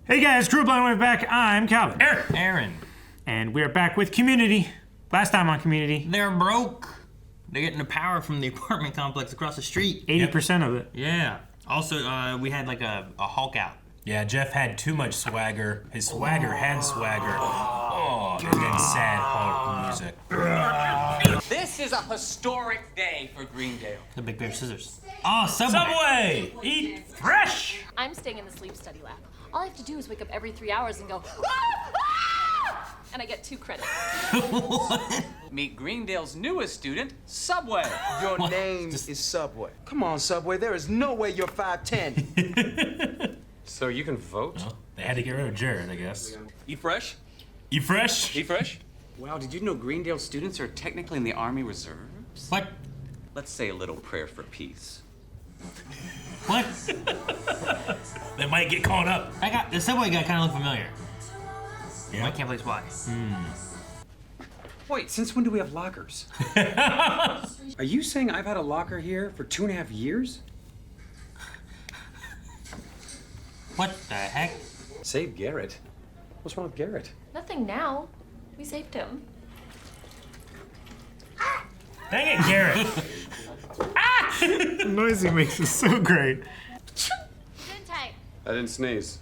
Hey guys, Crew Blind Wave back. I'm Kelvin. Aaron. And we're back with Community. Last time on Community. They're broke. They're getting the power from the apartment complex across the street. 80% of it. Yeah. Also, we had like a Hulk out. Yeah, Jeff had too much swagger. His swagger had swagger. Oh, and then sad Hulk music. This is a historic day for Greendale. The big pair of scissors. Oh, Subway! Subway! Eat fresh! I'm staying in the sleep study lab. All I have to do is wake up every 3 hours and go, ah! And I get 2 credits. Meet Greendale's newest student, Subway. Your name is Subway. Come on, Subway. There is no way you're 5'10". So you can vote? Well, they had to get rid of Jared, I guess. Eat fresh? Eat fresh? Eat fresh? Wow, did you know Greendale students are technically in the Army Reserves? What? Let's say a little prayer for peace. What? They might get caught up. The Subway guy kind of looked familiar. Yeah. I can't place why. Wait, since when do we have lockers? Are you saying I've had a locker here for 2.5 years? What the heck? Save Garrett? What's wrong with Garrett? Nothing now. We saved him. Dang it, Garrett. The noise he makes is so great. Good time. I didn't sneeze.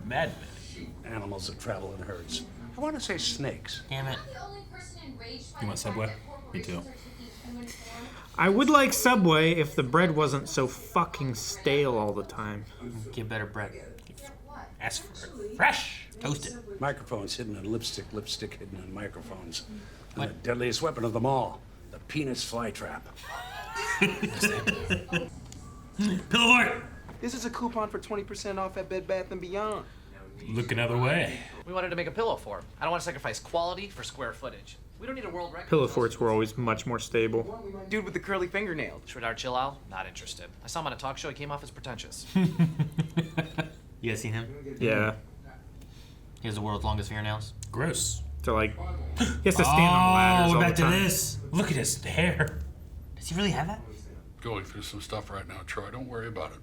Mad. Animals that travel in herds. I want to say snakes. Damn it. You want Subway? Me too. I would like Subway if the bread wasn't so fucking stale all the time. Get better bread. Ask for it. Fresh. Toast it. Microphones hidden in lipstick, lipstick hidden in microphones. What? And the deadliest weapon of them all, the penis flytrap. Pillow fort. This is a coupon for 20% off at Bed Bath & Beyond. Look another way. We wanted to make a pillow fort. I don't want to sacrifice quality for square footage. We don't need a world record. Pillow forts were always much more stable. Dude with the curly fingernail. Sridhar Chilal, not interested. I saw him on a talk show. He came off as pretentious. You guys seen him? Yeah. He has the world's longest fingernails. Gross. So like, he has to stand on ladders Oh, all we're back the to time. this. Look at his hair. Does he really have that? Going through some stuff right now, Troy. Don't worry about it.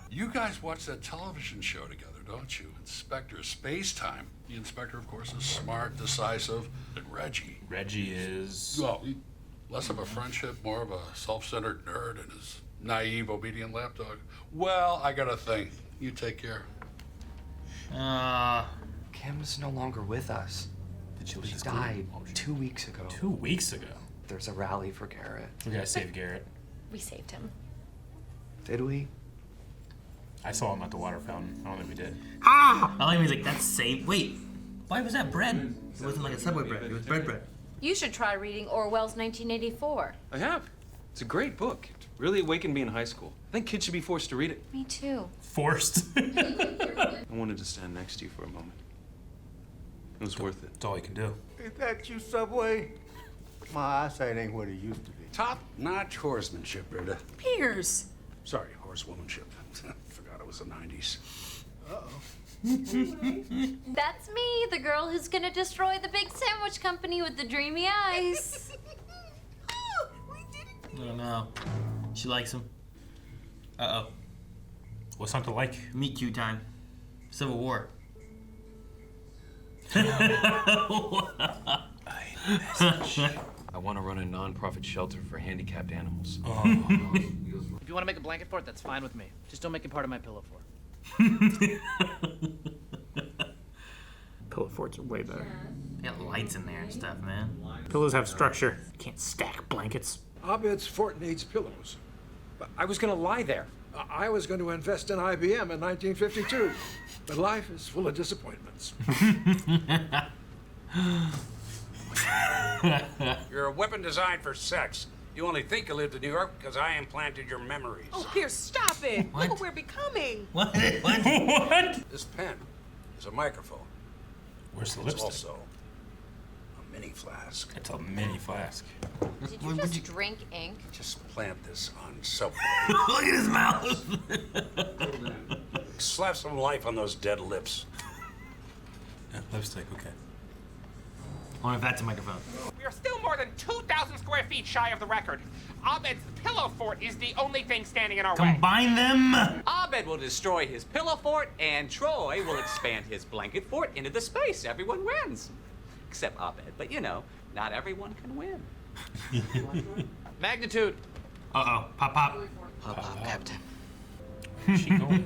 You guys watch that television show together, don't you? Inspector Spacetime. The inspector, of course, is smart, decisive, and Reggie. Reggie is... Well, less of a friendship, more of a self-centered nerd and his naive, obedient lapdog. Well, I got a thing. You take care. Kim's no longer with us. Did you She died 2 weeks ago. 2 weeks ago. There's a rally for Garrett. We gotta save Garrett. We saved him. Did we? I saw him at the water fountain. I don't think we did. I like he's like, that's safe. Wait, why was that bread? It wasn't like a Subway bread. It was bread. You should try reading Orwell's 1984. I have. It's a great book. It really awakened me in high school. I think kids should be forced to read it. Me too. Forced. I wanted to stand next to you for a moment. It was worth it. That's all he can do. Is that you, Subway? My eyesight ain't what it used to be. Top-notch horsemanship, Rita. Piers. Sorry, horsewomanship. Forgot it was the 90s. That's me, the girl who's gonna destroy the big sandwich company with the dreamy eyes. Oh no. She likes him. Uh-oh. What's not to like? Meet cute time. Civil War. I want to run a non-profit shelter for handicapped animals. If you want to make a blanket fort, that's fine with me. Just don't make it part of my pillow fort. Pillow forts are way better. They got lights in there and stuff, man. Pillows have structure. Can't stack blankets. Abed's fort needs pillows. I was going to lie there. I was going to invest in IBM in 1952, but life is full of disappointments. You're a weapon designed for sex. You only think you lived in New York because I implanted your memories. Oh, Pierce, stop it. What? Look what we're becoming. What? What? This pen is a microphone. Where's the It's lipstick? also a mini flask. It's a mini flask. Did you just drink ink? Just plant this on Subway. Look at his mouth. Slap some life on those dead lips. Yeah, lipstick, okay. wonder if that's a microphone. We are still more than 2,000 square feet shy of the record. Abed's pillow fort is the only thing standing in our way. Combine them! Abed will destroy his pillow fort, and Troy will expand his blanket fort into the space. Everyone wins. Except Abed, but you know, not everyone can win. Magnitude. Uh-oh. Pop, pop. Pop, Captain. Where's she going?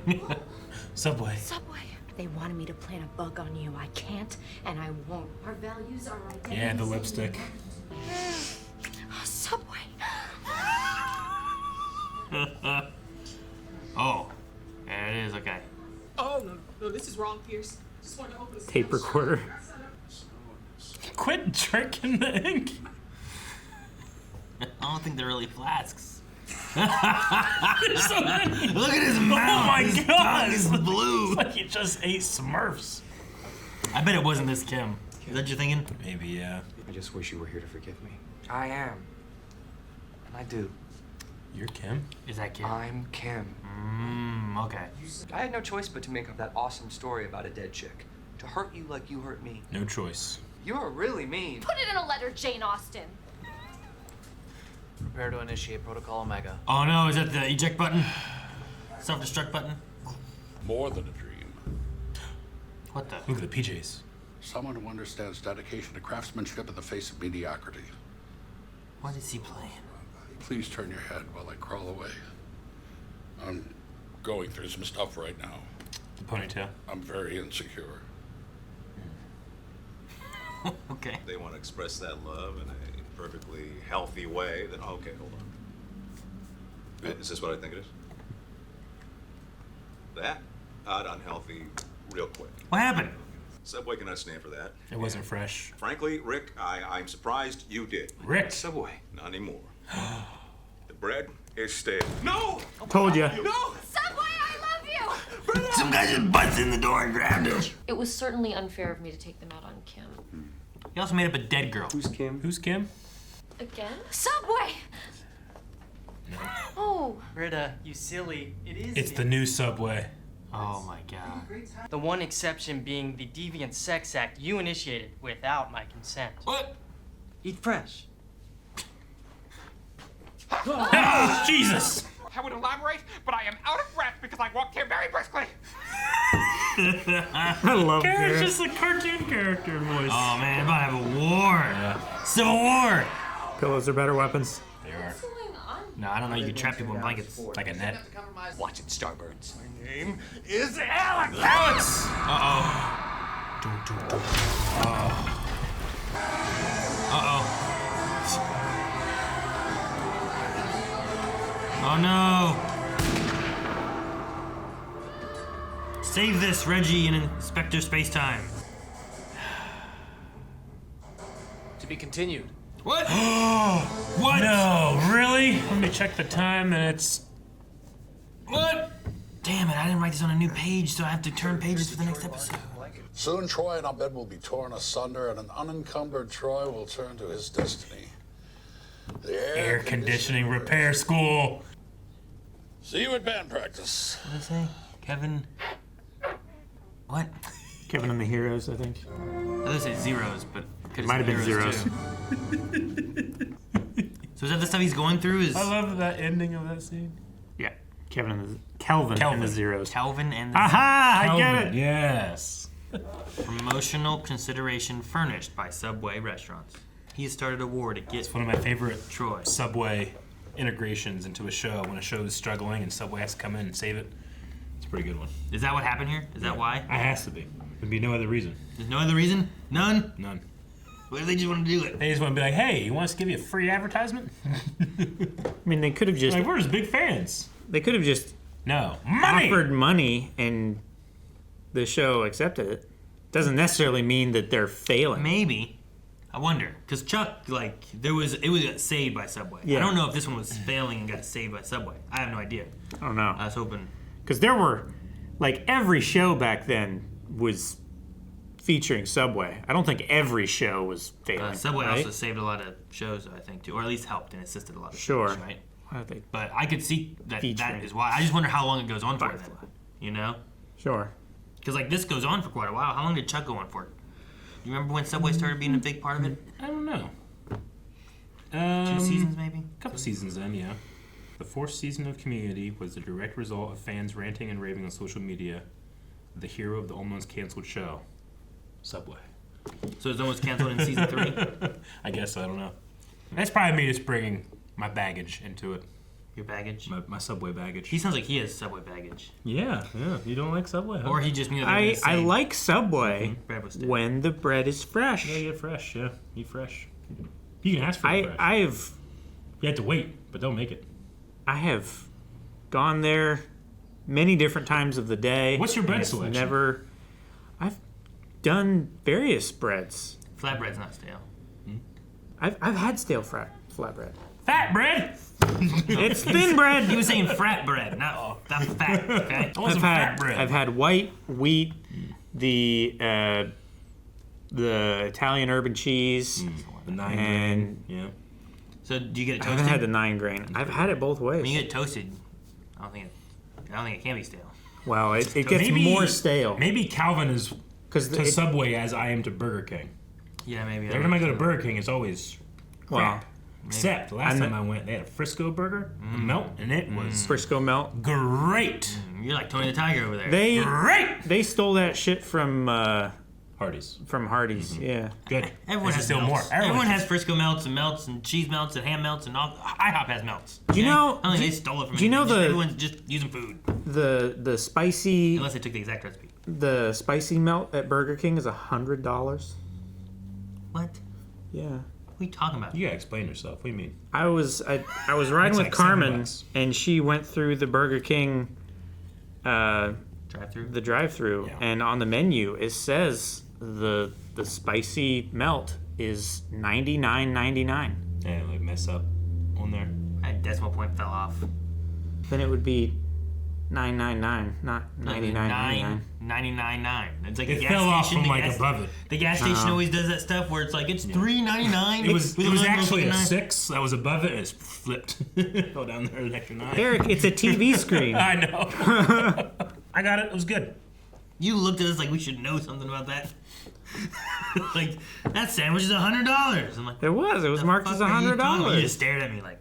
Subway. Subway. They wanted me to plant a bug on you. I can't, and I won't. Our values are identity. Yeah, the lipstick. Subway. Oh. There it is, okay. Oh, no, this is wrong, Pierce. Just wanted to open a Tape recorder. Quit drinking the ink. I don't think they're really flasks. There's so many. Look at his mouth. Oh my his god. tongue is blue. It's like he just ate Smurfs. I bet it wasn't this Kim. Is that what you're thinking? Maybe, yeah. I just wish you were here to forgive me. I am. And I do. You're Kim? Is that Kim? I'm Kim. Okay. I had no choice but to make up that awesome story about a dead chick. To hurt you like you hurt me. No choice. You're really mean. Put it in a letter, Jane Austen. Prepare to initiate Protocol Omega. Oh no, is that the eject button? Self-destruct button? More than a dream. What the? Look at the PJs. Someone who understands dedication to craftsmanship in the face of mediocrity. What is he playing? Please turn your head while I crawl away. I'm going through some stuff right now. The ponytail. I'm very insecure. Okay. They want to express that love in a perfectly healthy way, then okay, hold on. Is this what I think it is? That? Odd, unhealthy, real quick. What happened? Subway cannot stand for that. It wasn't fresh. Frankly, Rick, I'm surprised you did. Rick. Subway. Not anymore. The bread is stale. No! Told ya. No! Subway, I love you! Some guy just butts in the door and grabbed him. It was certainly unfair of me to take them out on Kim. He also made up a dead girl. Who's Kim? Who's Kim? Again? Subway! Oh. Britta, you silly. It is. It's the new Subway. Oh my god. The one exception being the deviant sex act you initiated without my consent. What? Eat fresh. Oh, Jesus! I would elaborate, but I am out of breath because I walked here very briskly. I love Garrett's Garrett. just a cartoon character voice. Oh man, about to have a war. Civil war. Pillows are better weapons. They are. What's going on? No, I don't know. You can trap people in blankets. Like a net. Watch it, Starbirds. My name is Alex! Alex! Uh-oh. Uh-oh. Oh no! Save this, Reggie and Inspector Spacetime. To be continued. What? What? No, really? Let me check the time and it's... What? Damn it, I didn't write this on a new page, so I have to turn pages for the next episode. Soon Troy and Abed will be torn asunder, and an unencumbered Troy will turn to his destiny. The Air conditioning repair school. See you at band practice. What did I say? Kevin... What? Kevin and the Heroes, I think. I was gonna say zeros, but... Might have been zeros. Too. So is that the stuff he's going through? I love that ending of that scene. Yeah. Kelvin and the Zeros. Kelvin and the Aha! I get it! Yes. Promotional consideration furnished by Subway restaurants. He has started a war to get It's one of my favorite Troy. Subway integrations into a show. When a show is struggling and Subway has to come in and save it. It's a pretty good one. Is that what happened here? Is that why? It has to be. There'd be no other reason. There's no other reason? None? None. What if they just want to do it? They just want to be like, hey, you want us to give you a free advertisement? I mean, they could have just... Like, we're just big fans. They could have just... No. Money! Offered money and the show accepted it. Doesn't necessarily mean that they're failing. Maybe. I wonder. Because Chuck, like, it was saved by Subway. Yeah. I don't know if this one was failing and got saved by Subway. I have no idea. I don't know. I was hoping. Because there were... Like, every show back then was featuring Subway. I don't think every show was failing. Subway right? also saved a lot of shows, I think, too. Or at least helped and assisted a lot of Sure. shows, right? Why don't they But I could see that featuring that is why. I just wonder how long it goes on for then, you know? Sure. Because, like, this goes on for quite a while. How long did Chuck go on for? You remember when Subway started being a big part of it? I don't know. 2 seasons, maybe? A couple seasons in, yeah. The 4th season of Community was the direct result of fans ranting and raving on social media. The hero of the almost canceled show, Subway. So it's almost canceled in season 3? I guess, I don't know. That's probably me just bringing my baggage into it. Your baggage? My Subway baggage. He sounds like he has Subway baggage. Yeah. You don't like Subway, huh? Or he just knew I like Subway bread was dead. when the bread is fresh. Yeah, you get fresh, yeah. Eat fresh. You can ask for fresh. You have to wait, but don't make it. I have gone there many different times of the day. What's your bread and it's selection? I've done various breads. Flatbread's not stale. I've had stale flatbread. Fat bread? It's thin bread. He was saying frat bread, not fat, okay? I've had white wheat, the Italian urban cheese, the 9 and grain. Yeah. So do you get it I toasted? haven't had the 9 grain. I've had it both ways. When you get it toasted, I don't think it can be stale. Well, it gets more stale. Maybe Calvin is to it- Subway as I am to Burger King. Yeah, maybe. Every time I go to BurgerKing, it's always crap. Well, Except the last time I went, they had a Frisco burger, a melt, and it was Frisco melt. great. You're like Tony the Tiger over there. They stole that shit from Hardee's. From Hardee's, yeah. Good. Everyone has still melts. more. Everyone has Frisco melts and cheese melts and ham melts and all. IHOP has melts. Do you know? I don't think they stole it from. Do you know everyone's just using food the spicy? unless they took the exact recipe. The spicy melt at Burger King is $100. What? Yeah. What are you talking about? You gotta explain yourself. What do you mean? I was riding That's with like Carmen, $7. and she went through the Burger King drive-through. The drive-through, and on the menu it says the spicy melt is $99.99. Yeah, like mess up on there. My decimal point fell off. Then it would be $9.99, not $99.99. $99.99. It's like It the gas fell off station, from the like gas- above it. The gas station always does that stuff where it's like it's $3.99. It was actually a 9. 6 that was above it. It's flipped. Go down there an extra 9. Eric, it's a TV screen. I know. I got it. It was good. You looked at us like we should know something about that. Like that sandwich is $100. I'm like, It was marked as $100. You just stared at me like,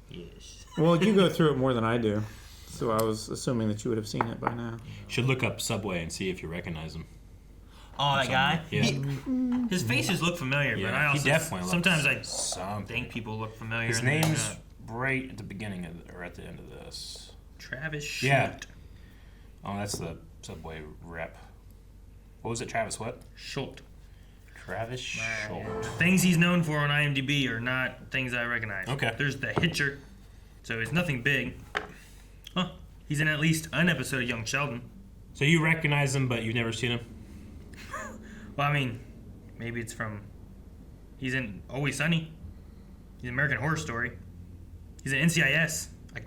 yes. Well, you go through it more than I do, so I was assuming that you would have seen it by now. Should look up Subway and see if you recognize him. Oh, that guy? Yeah. His faces look familiar, Yeah, but I also he definitely sometimes looks I think people look familiar. His and they're name's not. right at the beginning of or at the end of this. Travis Schmidt. Yeah. Oh, that's the Subway rep. What was it, Travis? What? Schultz. Travis Schultz. The things he's known for on IMDb are not things I recognize. Okay. There's the Hitcher, so it's nothing big. Huh. He's in at least an episode of Young Sheldon. So you recognize him, but you've never seen him? Well, I mean, maybe it's from. He's in Always Sunny. He's in American Horror Story. He's in NCIS. I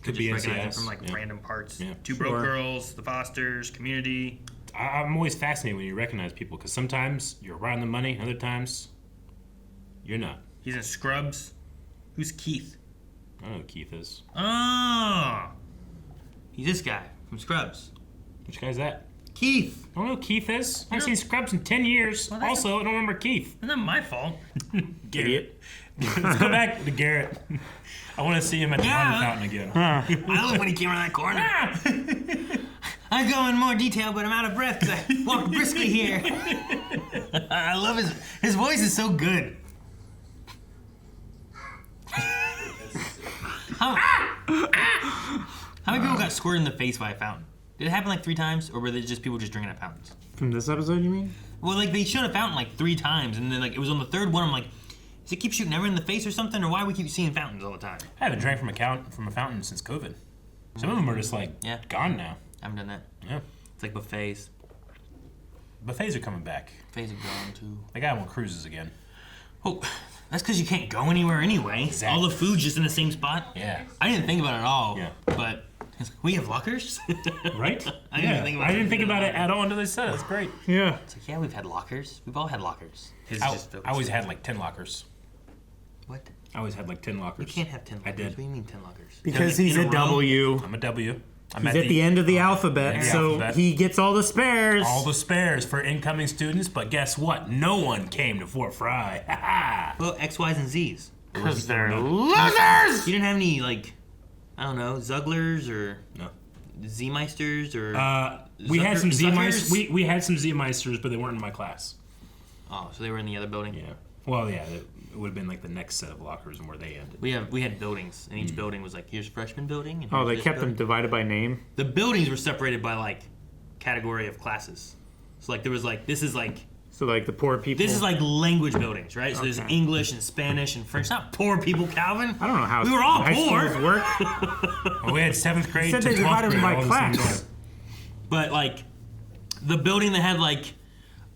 could be just recognize him NCIS, from like yeah. random parts. Yeah. Two Broke Girls, The Fosters, Community. I'm always fascinated when you recognize people because sometimes you're right on the money, and other times you're not. He's in Scrubs. Who's Keith? I don't know who Keith is. Oh! He's this guy from Scrubs. Which guy's that? Keith. I don't know who Keith is. I haven't seen Scrubs in 10 years. Well, Also, I don't remember Keith. That's not my fault. Garrett. Let's go back to Garrett. I want to see him at the water fountain again. I love when he came around that corner. I go in more detail, but I'm out of breath because I walked briskly here. I love his voice is so good. How many people got squirted in the face by a fountain? Did it happen like 3 times, or were they just people just drinking at fountains? From this episode, you mean? Well, like they showed a fountain like 3 times, and then like it was on the 3rd one. I'm like, does it keep shooting everyone in the face or something, or why do we keep seeing fountains all the time? I haven't drank from a fountain since COVID. Some of them are just like gone now. I haven't done that. Yeah. It's like buffets. Buffets are coming back. Buffets are gone too. They got them on cruises again. Oh, that's because you can't go anywhere anyway. Exactly. All the food's just in the same spot. Yeah. I didn't think about it at all. Yeah. But we have lockers. Right? I didn't think about it at all until they said it. It's great. Yeah. It's like, yeah, we've had lockers. We've all had lockers. I always had like 10 lockers. What? I always had like 10 lockers. You can't have 10 lockers. I did. What do you mean 10 lockers? Because he's a W. I'm a W. He's at the end of the alphabet, so he gets all the spares. All the spares for incoming students, but guess what? No one came to Fort Fry. Well, X, Y's, and Z's. Because they're losers! You didn't have any, like, I don't know, Zugglers or Z-Meisters or... we had some Zuckers? Z-Meisters. We had some Z-Meisters, but they weren't in my class. Oh, so they were in the other building? Yeah. Well, yeah, it would have been like the next set of lockers and where they ended. We had buildings, and each building was like, here's freshman building. And Oh, here's they this kept them building. divided by name? The buildings were separated by, like, category of classes. So, like, there was, like, this is, like... So, like, the poor people... This is, like, language buildings, right? So there's Okay. English and Spanish and French. Not poor people, Calvin. I don't know how we were all high poor. schools work. Well, we had 7th grade Said to they 12th divided them grade. by all the same class. time. But, like, the building that had, like,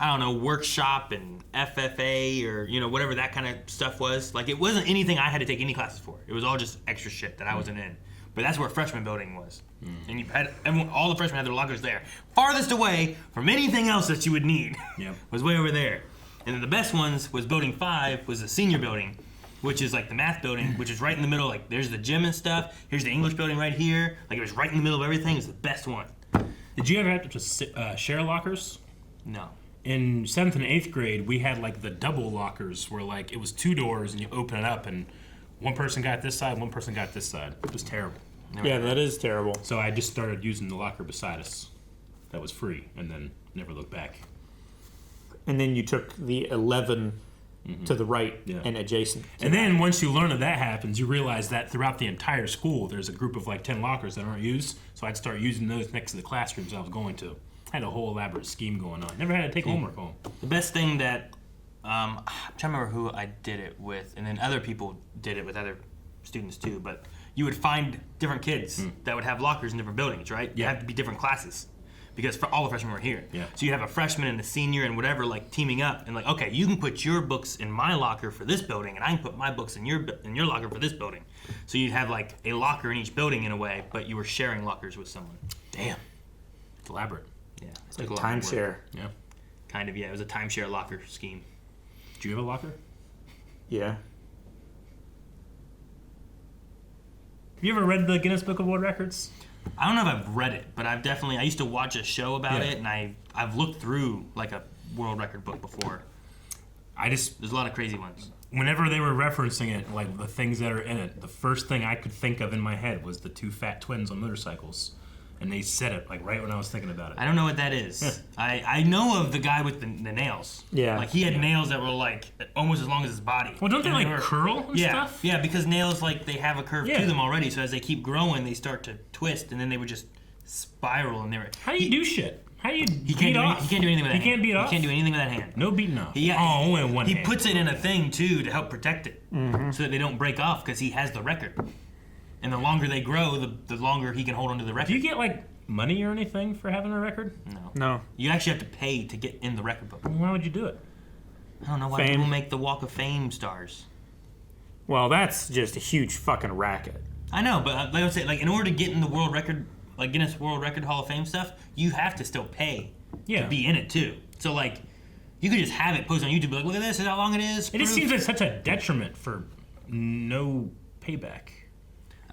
I don't know, workshop and FFA or, you know, whatever that kind of stuff was. Like, it wasn't anything I had to take any classes for. It was all just extra shit that I wasn't in. But that's where freshman building was. And you had all the freshmen had their lockers there. Farthest away from anything else that you would need was way over there. And then the best ones was building 5 was the senior building, which is like the math building, which is right in the middle. Like, there's the gym and stuff. Here's the English building right here. Like, it was right in the middle of everything. It's the best one. Did you ever have to share lockers? No. In 7th and 8th grade, we had like the double lockers where like it was 2 doors and you open it up and one person got this side, one person got this side. It was terrible. Yeah, that is terrible. So I just started using the locker beside us. That was free, and then never looked back. And then you took the 11 to the right and adjacent. And then once you learn that happens, you realize that throughout the entire school, there's a group of like 10 lockers that aren't used. So I'd start using those next to the classrooms I was going to. I had a whole elaborate scheme going on. Never had to take homework home. The best thing that, I'm trying to remember who I did it with, and then other people did it with other students too, but you would find different kids that would have lockers in different buildings, right? You have to be different classes because all the freshmen were here. Yeah. So you have a freshman and a senior and whatever, like teaming up and like, okay, you can put your books in my locker for this building and I can put my books in your locker for this building. So you'd have like a locker in each building in a way, but you were sharing lockers with someone. Damn. It's elaborate. Yeah. It's like timeshare. Yeah. Kind of, yeah. It was a timeshare locker scheme. Do you have a locker? Yeah. Have you ever read the Guinness Book of World Records? I don't know if I've read it, but I used to watch a show about it, and I've looked through like a world record book before. There's a lot of crazy ones. Whenever they were referencing it, like the things that are in it, the first thing I could think of in my head was the 2 fat twins on motorcycles. And they said it like right when I was thinking about it. I don't know what that is. I know of the guy with the nails. Yeah. Like he had nails that were like almost as long as his body. Well, don't they like curl and yeah, stuff? Yeah, because nails like they have a curve to them already. So as they keep growing, they start to twist, and then they would just spiral. And they were. How do you do shit? How do you He can't do anything with that. He can't beat off. He can't do anything with that hand. No beating off. Only one He hand. puts it in a thing too to help protect it, so that they don't break off because he has the record. And the longer they grow, the longer he can hold onto the record. Do you get like money or anything for having a record? No. You actually have to pay to get in the record book. Why would you do it? I don't know why Fame. people make the Walk of Fame stars. Well, that's just a huge fucking racket. I know, but like I would say, like in order to get in the world record, like Guinness World Record Hall of Fame stuff, you have to still pay to be in it too. So like, you could just have it posted on YouTube, be like, look at this, is how long it is. It just seems like such a detriment for no payback.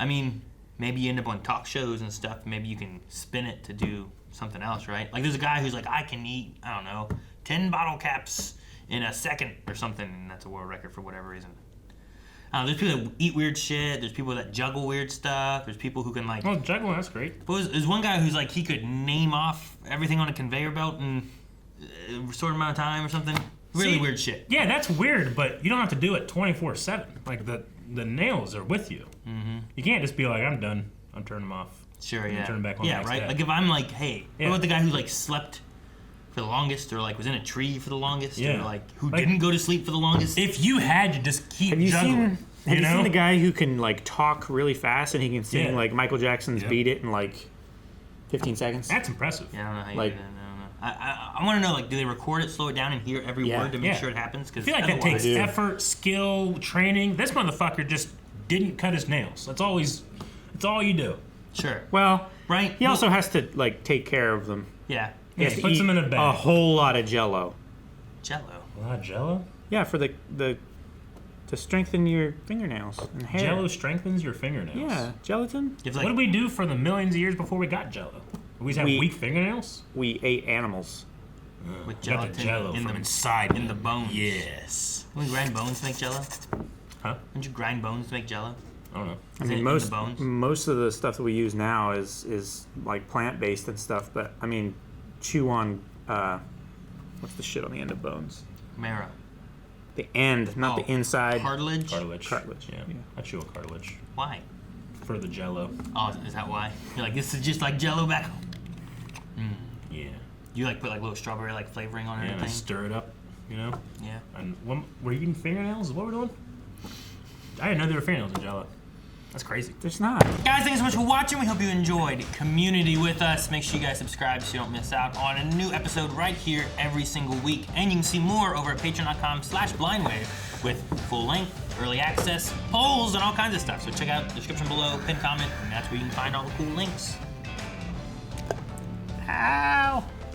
I mean, maybe you end up on talk shows and stuff. Maybe you can spin it to do something else, right? Like there's a guy who's like, I can eat, I don't know, 10 bottle caps in a second or something, and that's a world record for whatever reason. There's people that eat weird shit. There's people that juggle weird stuff. There's people who can like... Oh, juggling, that's great. But there's one guy who's like, he could name off everything on a conveyor belt in a short amount of time or something. Really weird shit. Yeah, that's weird, but you don't have to do it 24/7. Like the nails are with you. Mm-hmm. You can't just be like, I'm done. I'm turning them off. Sure, and yeah. Turn them back on yeah, the next right? day. Like if I'm like, hey, Yeah. what about the guy who like slept for the longest or like was in a tree for the longest Yeah. or like who didn't go to sleep for the longest? If you had to just keep Have you juggling, Have you know? seen the guy who can like talk really fast and he can sing Yeah. like Michael Jackson's Yeah. "Beat It" in like 15 seconds? That's impressive. Yeah, I don't know how you Like- do that. I don't know. I want to know, like, do they record it, slow it down, and hear every Yeah. word to make Yeah. sure it happens? I Because feel like that otherwise, takes effort, skill, training. This motherfucker just didn't cut his nails. That's all you do. Sure. Well, right. He also has to like take care of them. Yeah. He has Yeah, to puts eat them in a bag. a whole lot of Jello. Jello. A lot of Jello? Yeah, for the to strengthen your fingernails and hair. Jello strengthens your fingernails. Yeah, gelatin. It's What like did we do for the millions of years before we got Jello? We have weak fingernails. We ate animals. with We got the gelatin Jello in from the inside in the them. bones. Yes. Can we grind bones to make Jello? Huh? Didn't you grind bones to make Jello? I don't know. I Is it mean, in most the bones? most of the stuff that we use now is like plant based and stuff. But I mean, chew on what's the shit on the end of bones? Marrow. The end, not the inside. Cartilage. Cartilage. Yeah. I chew on cartilage. Why? For the Jello. Oh, is that why? You're like, this is just like Jello back home. Yeah. You like put like little strawberry like flavoring on it Yeah, and and I everything? stir it up, you know? Yeah. And we're eating fingernails? Is what we're doing? I didn't know there were fingernails in Jello. That's crazy. There's not. Guys, thanks so much for watching. We hope you enjoyed Community with us. Make sure you guys subscribe so you don't miss out on a new episode right here every single week. And you can see more over at patreon.com/blindwave with full length, early access, polls, and all kinds of stuff. So check out the description below, pin comment, and that's where you can find all the cool links. Ow!